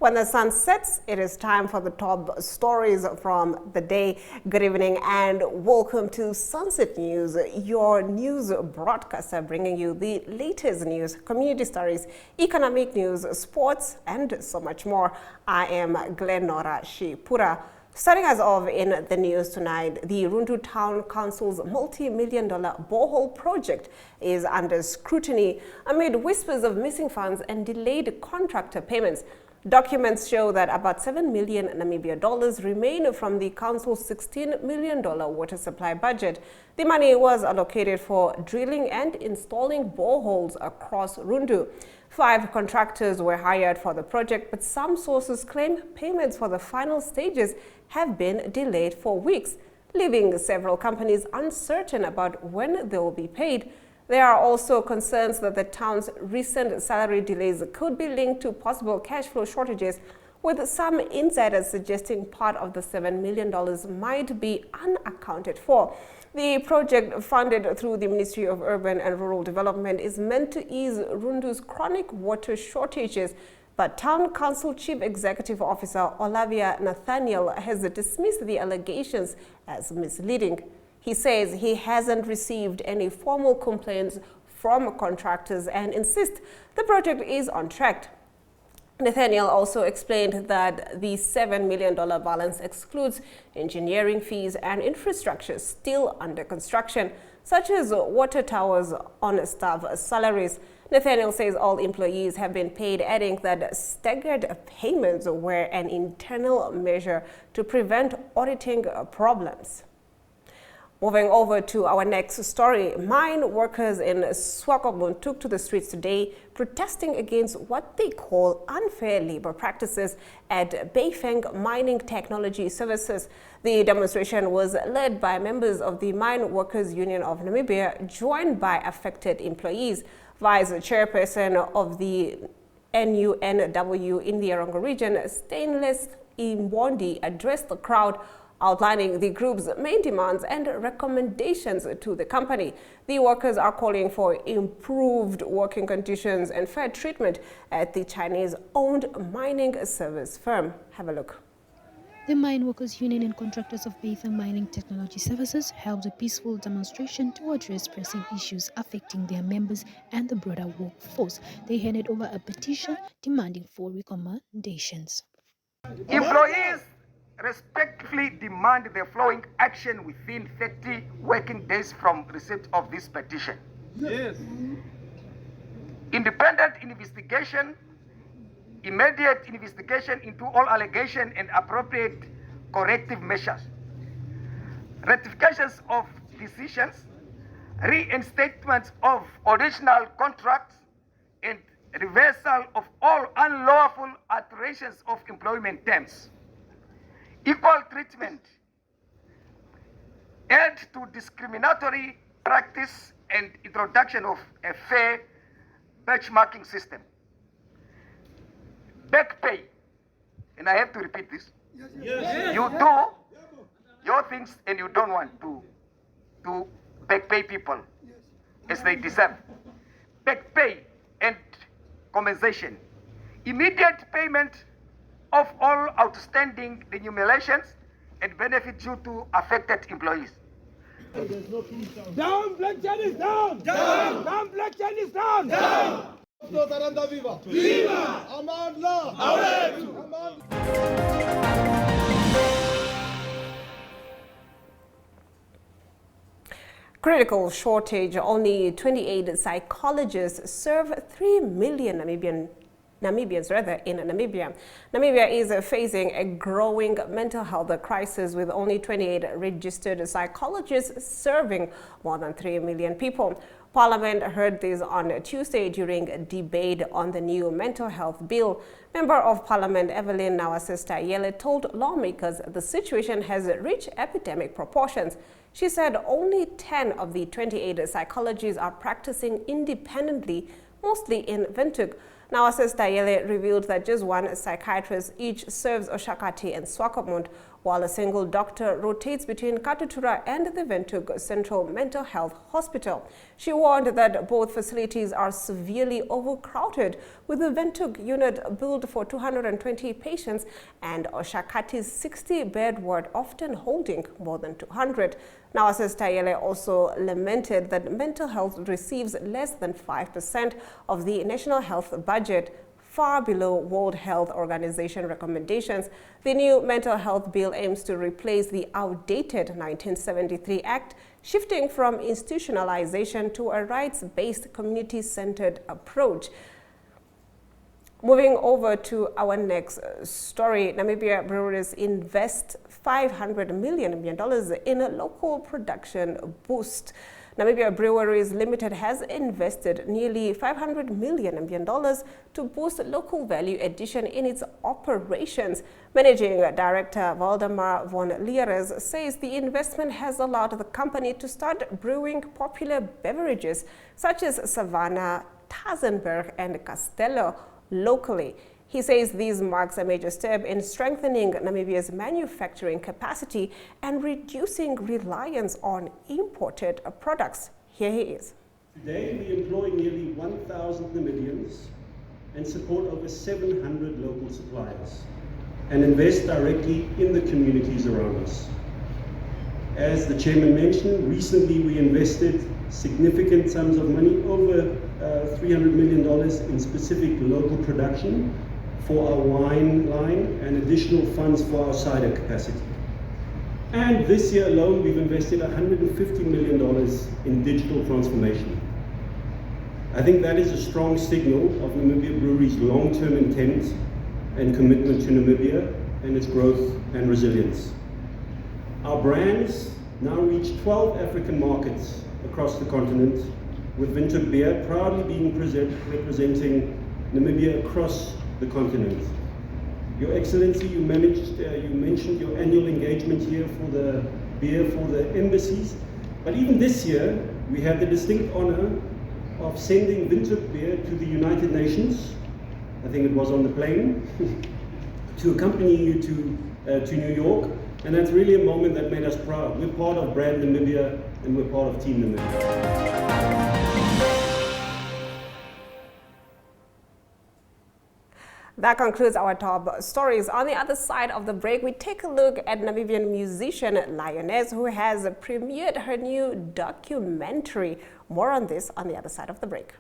When the sun sets, it is time for the top stories from the day. Good evening and welcome to Sunset News, your news broadcaster bringing you the latest news, community stories, economic news, sports, and so much more. I am Glenora Shipura. Starting us off in the news tonight, the Rundu Town Council's multi-million-dollar borehole project is under scrutiny amid whispers of missing funds and delayed contractor payments. Documents show that about 7 million Namibia dollars remain from the council's $16 million water supply budget. The money was allocated for drilling and installing boreholes across Rundu. 5 contractors were hired for the project, but some sources claim payments for the final stages have been delayed for weeks, leaving several companies uncertain about when they will be paid. There are also concerns that the town's recent salary delays could be linked to possible cash flow shortages, with some insiders suggesting part of the $7 million might be unaccounted for. The project, funded through the Ministry of Urban and Rural Development, is meant to ease Rundu's chronic water shortages, but Town Council Chief Executive Officer Olavia Nathaniel has dismissed the allegations as misleading. He says he hasn't received any formal complaints from contractors and insists the project is on track. Nathaniel also explained that the $7 million balance excludes engineering fees and infrastructure still under construction, such as water towers on staff salaries. Nathaniel says all employees have been paid, adding that staggered payments were an internal measure to prevent auditing problems. Moving over to our next story, mine workers in Swakopmund took to the streets today protesting against what they call unfair labor practices at Bayfeng Mining Technology Services. The demonstration was led by members of the Mine Workers Union of Namibia, joined by affected employees. Vice Chairperson of the NUNW in the Erongo region, Stainless Imbondi, addressed the crowd, outlining the group's main demands and recommendations to the company. The workers are calling for improved working conditions and fair treatment at the Chinese-owned mining service firm. Have a look. The Mine Workers Union and Contractors of Bayfeng Mining Technology Services held a peaceful demonstration to address pressing issues affecting their members and the broader workforce. They handed over a petition demanding 4 recommendations. Employees respectfully demand the following action within 30 working days from receipt of this petition. Yes. Independent investigation, immediate investigation into all allegations and appropriate corrective measures. Ratifications of decisions, reinstatement of original contracts, and reversal of all unlawful alterations of employment terms. Equal treatment, end to discriminatory practice, and introduction of a fair benchmarking system. Back pay, and I have to repeat this. Yes. You do your things and you don't want to back pay people as they deserve. Back pay and compensation. Immediate payment of all outstanding remunerations and benefits due to affected employees. Down, Black Chinese, down! Down! Down, Black Chinese, down! Down! Viva! Viva! Amandla! Critical shortage. Only 28 psychologists serve 3 million Namibians in Namibia. Namibia is facing a growing mental health crisis, with only 28 registered psychologists serving more than 3 million people. Parliament heard this on Tuesday during a debate on the new mental health bill. Member of Parliament Evelyn Nawasista-Yele told lawmakers the situation has reached epidemic proportions. She said only 10 of the 28 psychologists are practicing independently, mostly in Windhoek. Nawasys Tayele revealed that just one psychiatrist each serves Oshakati and Swakopmund, while a single doctor rotates between Katutura and the Windhoek Central Mental Health Hospital. She warned that both facilities are severely overcrowded, with the Windhoek unit built for 220 patients and Oshakati's 60-bed ward often holding more than 200. Nawasys Tayele also lamented that mental health receives less than 5% of the national health budget, far below World Health Organization recommendations. The new mental health bill aims to replace the outdated 1973 Act, shifting from institutionalization to a rights-based, community-centered approach. Moving over to our next story, Namibia Breweries invest $500 million in a local production boost. Namibia Breweries Limited has invested nearly $500 million to boost local value addition in its operations. Managing Director Waldemar von Lieres says the investment has allowed the company to start brewing popular beverages such as Savannah, Tazenberg, and Castello locally. He says this marks a major step in strengthening Namibia's manufacturing capacity and reducing reliance on imported products. Here he is. Today we employ nearly 1,000 Namibians and support over 700 local suppliers and invest directly in the communities around us. As the chairman mentioned, recently we invested significant sums of money, over $300 million in specific local production for our wine line and additional funds for our cider capacity. And this year alone, we've invested $150 million in digital transformation. I think that is a strong signal of Namibia Breweries' long-term intent and commitment to Namibia and its growth and resilience. Our brands now reach 12 African markets across the continent, with Windhoek Beer proudly being representing Namibia across the continent. Your Excellency, you mentioned your annual engagement here for the beer for the embassies, but even this year we had the distinct honor of sending Windhoek Beer to the United Nations. I think it was on the plane to accompany you to New York, and that's really a moment that made us proud. We're part of Brand Namibia and we're part of Team Namibia. That concludes our top stories. On the other side of the break, we take a look at Namibian musician Lioness, who has premiered her new documentary. More on this on the other side of the break.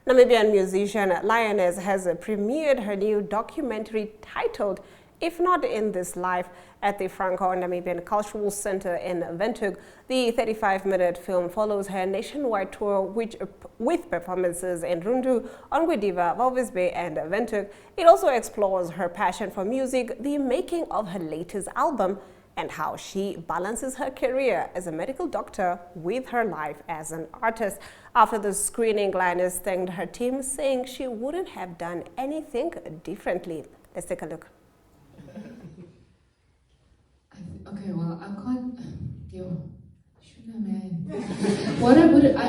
Namibian musician Lioness has premiered her new documentary titled If Not in This Life at the Franco-Namibian Cultural Center in Windhoek. The 35-minute film follows her nationwide tour with performances in Rundu, Ongwediva, Walvis Bay and Windhoek. It also explores her passion for music, the making of her latest album, and how she balances her career as a medical doctor with her life as an artist. After the screening, Lioness thanked her team, saying she wouldn't have done anything differently. Let's take a look. Okay, well, I can't.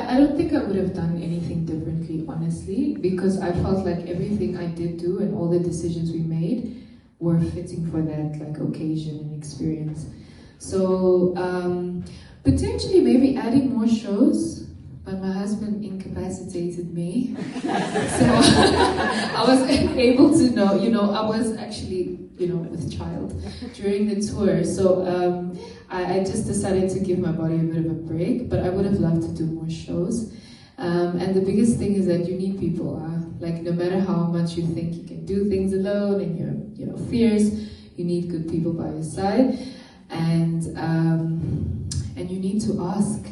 I don't think I would have done anything differently, honestly, because I felt like everything I did do and all the decisions we made were fitting for that occasion and experience. So potentially maybe adding more shows, but my husband incapacitated me. So I was able to I was actually with child during the tour. So I just decided to give my body a bit of a break, but I would have loved to do more shows. And the biggest thing is that you need people. No matter how much you think you can do things alone and you're fierce, you need good people by your side, and you need to ask.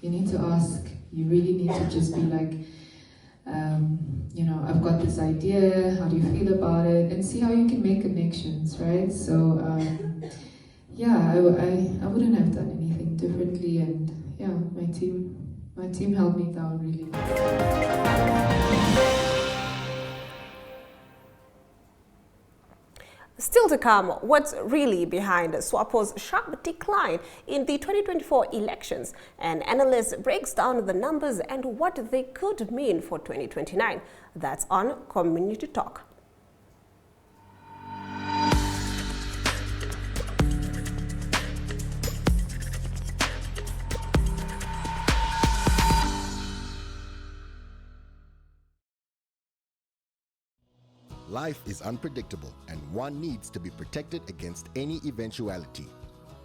You need to ask You really need to just be like, you know, I've got this idea, how do you feel about it, and see how you can make connections, right? So yeah, I wouldn't have done anything differently, and yeah, my team held me down really. Still to come, what's really behind SWAPO's sharp decline in the 2024 elections? An analyst breaks down the numbers and what they could mean for 2029. That's on Community Talk. Life is unpredictable and one needs to be protected against any eventuality.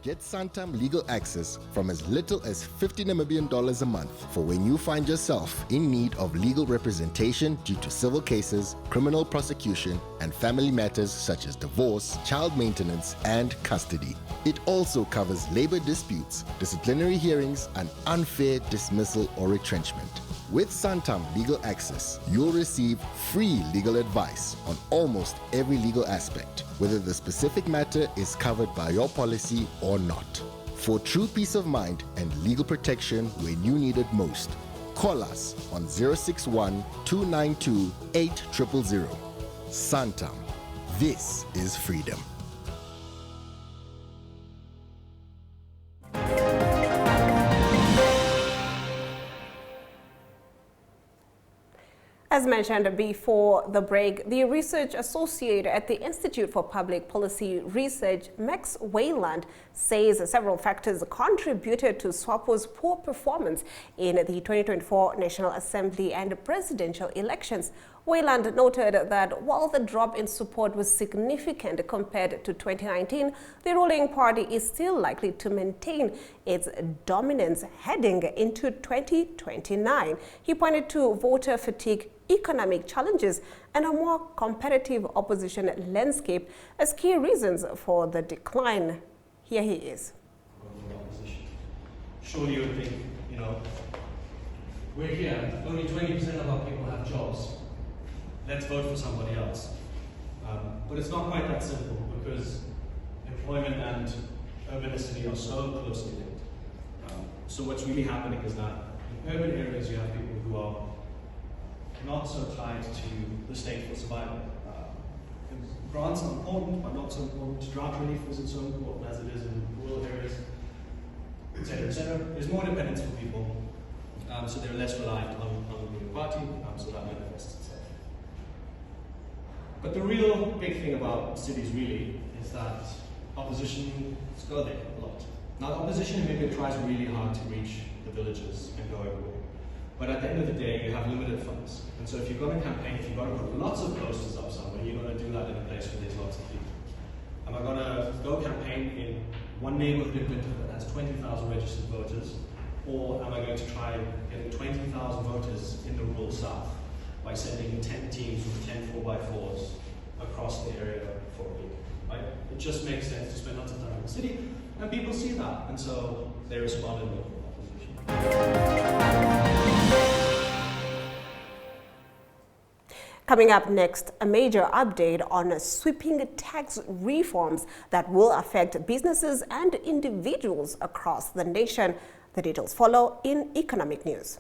Get Santam legal access from as little as 50 Namibian dollars a month for when you find yourself in need of legal representation due to civil cases, criminal prosecution, and family matters such as divorce, child maintenance, and custody. It also covers labor disputes, disciplinary hearings, and unfair dismissal or retrenchment. With Santam Legal Access, you'll receive free legal advice on almost every legal aspect, whether the specific matter is covered by your policy or not. For true peace of mind and legal protection when you need it most, call us on 061 292 8000. Santam. This is freedom. As mentioned before the break, the research associate at the Institute for Public Policy Research, Max Wayland, says several factors contributed to SWAPO's poor performance in the 2024 National Assembly and presidential elections. Wayland noted that while the drop in support was significant compared to 2019, the ruling party is still likely to maintain its dominance heading into 2029. He pointed to voter fatigue, economic challenges, and a more competitive opposition landscape as key reasons for the decline. Here he is. Surely you would think, you know, we're here, only 20% of our people have jobs. Let's vote for somebody else. But it's not quite that simple because employment and urbanicity are so closely linked. So what's really happening is that in urban areas you have people who are not so tied to the state for survival. Grants are important, but not so important. Drought relief isn't so important as it is in rural areas, etc., etc. There's more independence for people, so they're less reliant on the ruling party, so that manifests itself. But the real big thing about cities really is that opposition go there a lot. Now the opposition maybe tries really hard to reach the villages and go everywhere. But at the end of the day, you have limited funds. And so if you're going to campaign, if you've got to put lots of posters up somewhere, you're going to do that in a place where there's lots of people. Am I going to go campaign in one neighborhood in Windhoek that has 20,000 registered voters? Or am I going to try getting 20,000 voters in the rural south by sending 10 teams with 10 4x4s across the area for a week? Right? It just makes sense to spend lots of time in the city, and people see that, and so they respond in local opposition. Coming up next, a major update on sweeping tax reforms that will affect businesses and individuals across the nation. The details follow in Economic News.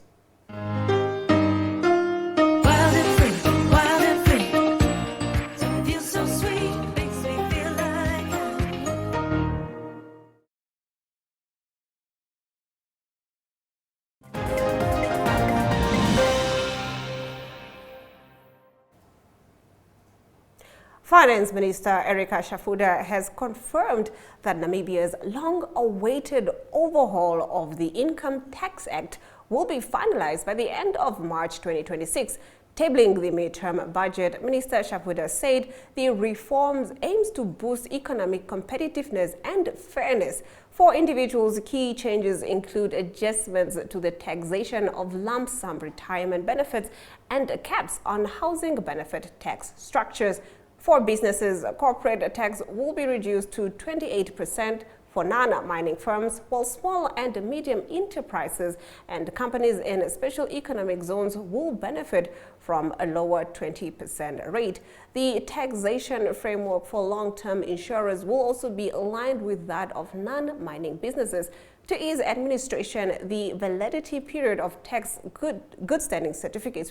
Finance Minister Erika Shafuda has confirmed that Namibia's long-awaited overhaul of the Income Tax Act will be finalized by the end of March 2026. Tabling the midterm budget, Minister Shafuda said the reforms aims to boost economic competitiveness and fairness. For individuals, key changes include adjustments to the taxation of lump sum retirement benefits and caps on housing benefit tax structures. For businesses, corporate tax will be reduced to 28% for non-mining firms, while small and medium enterprises and companies in special economic zones will benefit from a lower 20% rate. The taxation framework for long-term insurers will also be aligned with that of non-mining businesses. To ease administration, the validity period of tax good standing certificates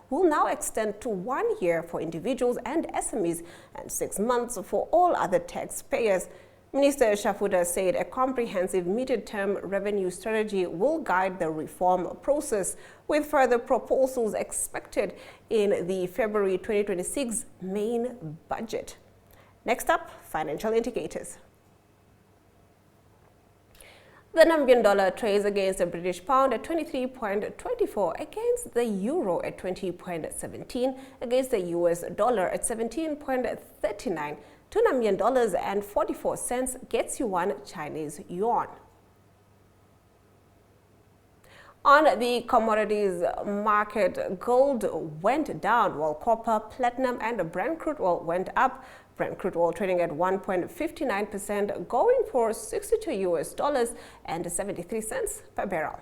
will now extend to 1 year for individuals and SMEs and 6 months for all other taxpayers. Minister Shafuda said a comprehensive mid-term revenue strategy will guide the reform process, with further proposals expected in the February 2026 main budget. Next up, financial indicators. The Namibian dollar trades against the British pound at 23.24, against the euro at 20.17, against the US dollar at 17.39. 2 Namibian dollars and 44 cents gets you 1 Chinese yuan. On the commodities market, gold went down while copper, platinum and Brent crude oil went up. Brent crude oil trading at 1.59%, going for $62 and 73 cents per barrel.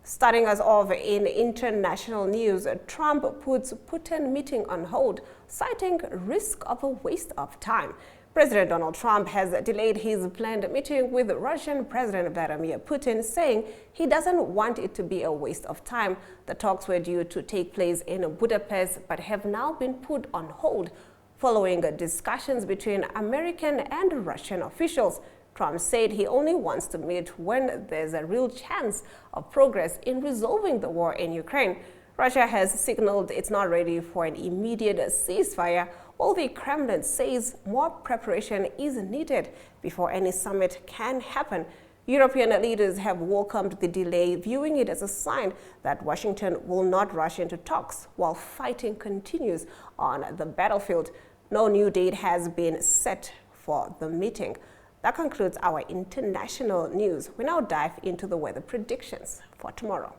Starting us off in international news, Trump puts Putin meeting on hold, citing risk of a waste of time. President Donald Trump has delayed his planned meeting with Russian President Vladimir Putin, saying he doesn't want it to be a waste of time. The talks were due to take place in Budapest but have now been put on hold following discussions between American and Russian officials. Trump said he only wants to meet when there's a real chance of progress in resolving the war in Ukraine. Russia has signaled it's not ready for an immediate ceasefire, while the Kremlin says more preparation is needed before any summit can happen. European leaders have welcomed the delay, viewing it as a sign that Washington will not rush into talks while fighting continues on the battlefield. No new date has been set for the meeting. That concludes our international news. We now dive into the weather predictions for tomorrow.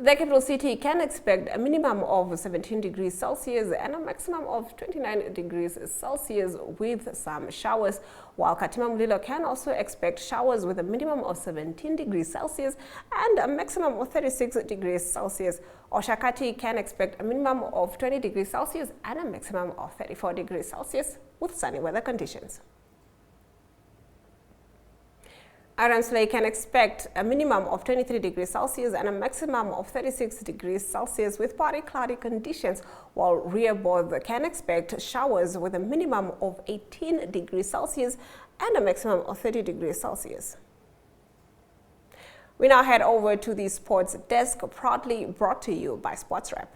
The capital city can expect a minimum of 17 degrees Celsius and a maximum of 29 degrees Celsius with some showers, while Katima Mulilo can also expect showers with a minimum of 17 degrees Celsius and a maximum of 36 degrees Celsius. Oshakati can expect a minimum of 20 degrees Celsius and a maximum of 34 degrees Celsius with sunny weather conditions. Aransley can expect a minimum of 23 degrees Celsius and a maximum of 36 degrees Celsius with partly cloudy conditions, while Rehoboth can expect showers with a minimum of 18 degrees Celsius and a maximum of 30 degrees Celsius. We now head over to the sports desk, proudly brought to you by Sports Rep.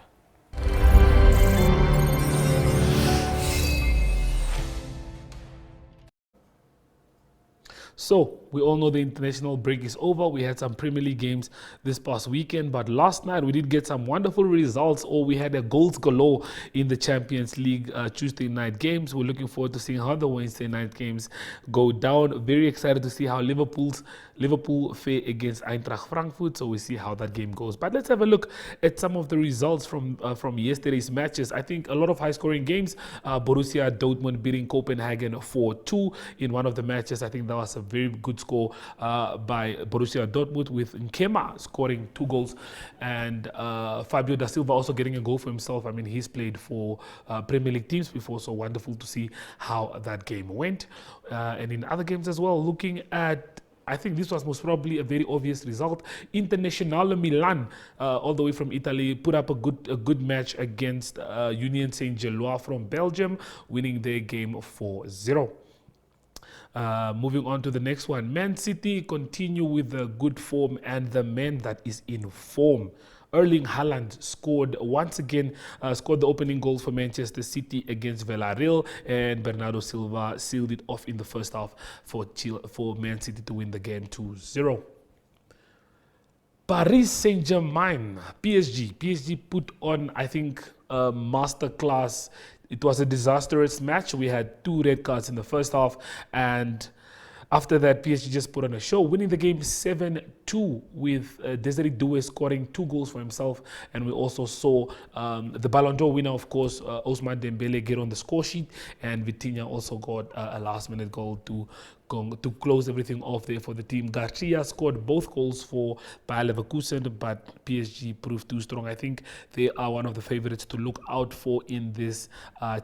So, we all know the international break is over. We had some Premier League games this past weekend, but last night we did get some wonderful results, or we had a goals galore in the Champions League Tuesday night games. We're looking forward to seeing how the Wednesday night games go down. Very excited to see how Liverpool fare against Eintracht Frankfurt, so we see how that game goes. But let's have a look at some of the results from yesterday's matches. I think a lot of high-scoring games. Borussia Dortmund beating Copenhagen 4-2 in one of the matches. I think that was a very good score by Borussia Dortmund, with Nkema scoring 2 goals and Fabio da Silva also getting a goal for himself. I mean, he's played for Premier League teams before, so wonderful to see how that game went. And in other games as well, looking at, I think this was most probably a very obvious result. Internazionale Milan, all the way from Italy, put up a good match against Union Saint-Gilloise from Belgium, winning their game 4-0. Moving on to the next one, Man City continue with the good form and the man that is in form. Erling Haaland scored once again, scored the opening goals for Manchester City against Villarreal, and Bernardo Silva sealed it off in the first half for Man City to win the game 2-0. Paris Saint-Germain, PSG put on, I think, a masterclass. It was a disastrous match. We had 2 red cards in the first half, and After that, PSG just put on a show, winning the game 7-2 with Desiree Doué scoring 2 goals for himself. And we also saw the Ballon d'Or winner, of course, Ousmane Dembele, get on the score sheet. And Vitinha also got a last-minute goal to close everything off there for the team. Garcia scored both goals for Bayer Leverkusen, but PSG proved too strong. I think they are one of the favorites to look out for in this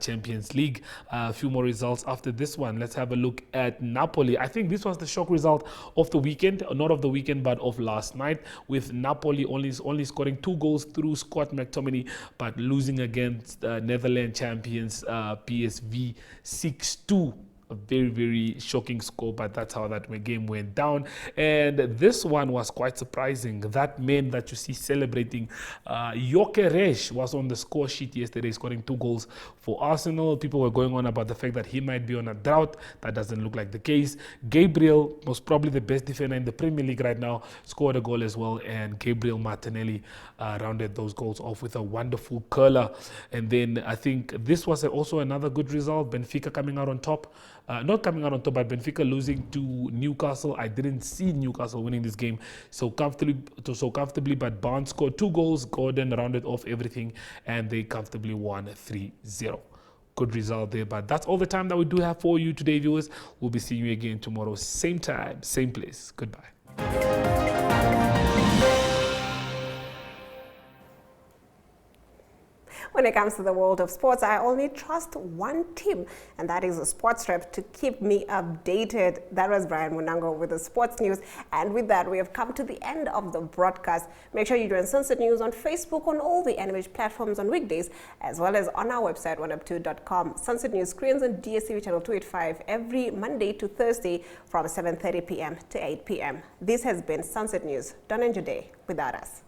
Champions League. A few more results after this one. Let's have a look at Napoli. I think this was the shock result of the weekend, not of the weekend, but of last night, with Napoli only scoring 2 goals through Scott McTominay, but losing against Netherlands champions PSV 6-2. A very, very shocking score, but that's how that game went down. And this one was quite surprising. That man that you see celebrating, Gyökeres, was on the score sheet yesterday, scoring 2 goals for Arsenal. People were going on about the fact that he might be on a drought. That doesn't look like the case. Gabriel, most probably the best defender in the Premier League right now, scored a goal as well. And Gabriel Martinelli rounded those goals off with a wonderful curler. And then I think this was also another good result. Benfica coming out on top. Not coming out on top, but Benfica losing to Newcastle. I didn't see Newcastle winning this game so comfortably, but Barnes scored 2 goals. Gordon rounded off everything, and they comfortably won 3-0. Good result there, but that's all the time that we do have for you today, viewers. We'll be seeing you again tomorrow, same time, same place. Goodbye. When it comes to the world of sports, I only trust one team, and that is Sportstrap, to keep me updated. That was Brian Munango with the sports news. And with that, we have come to the end of the broadcast. Make sure you join Sunset News on Facebook, on all the NMH platforms on weekdays, as well as on our website, oneup2.com. Sunset News screens on DSTV channel 285 every Monday to Thursday from 7:30 p.m. to 8 p.m. This has been Sunset News. Don't end your day without us.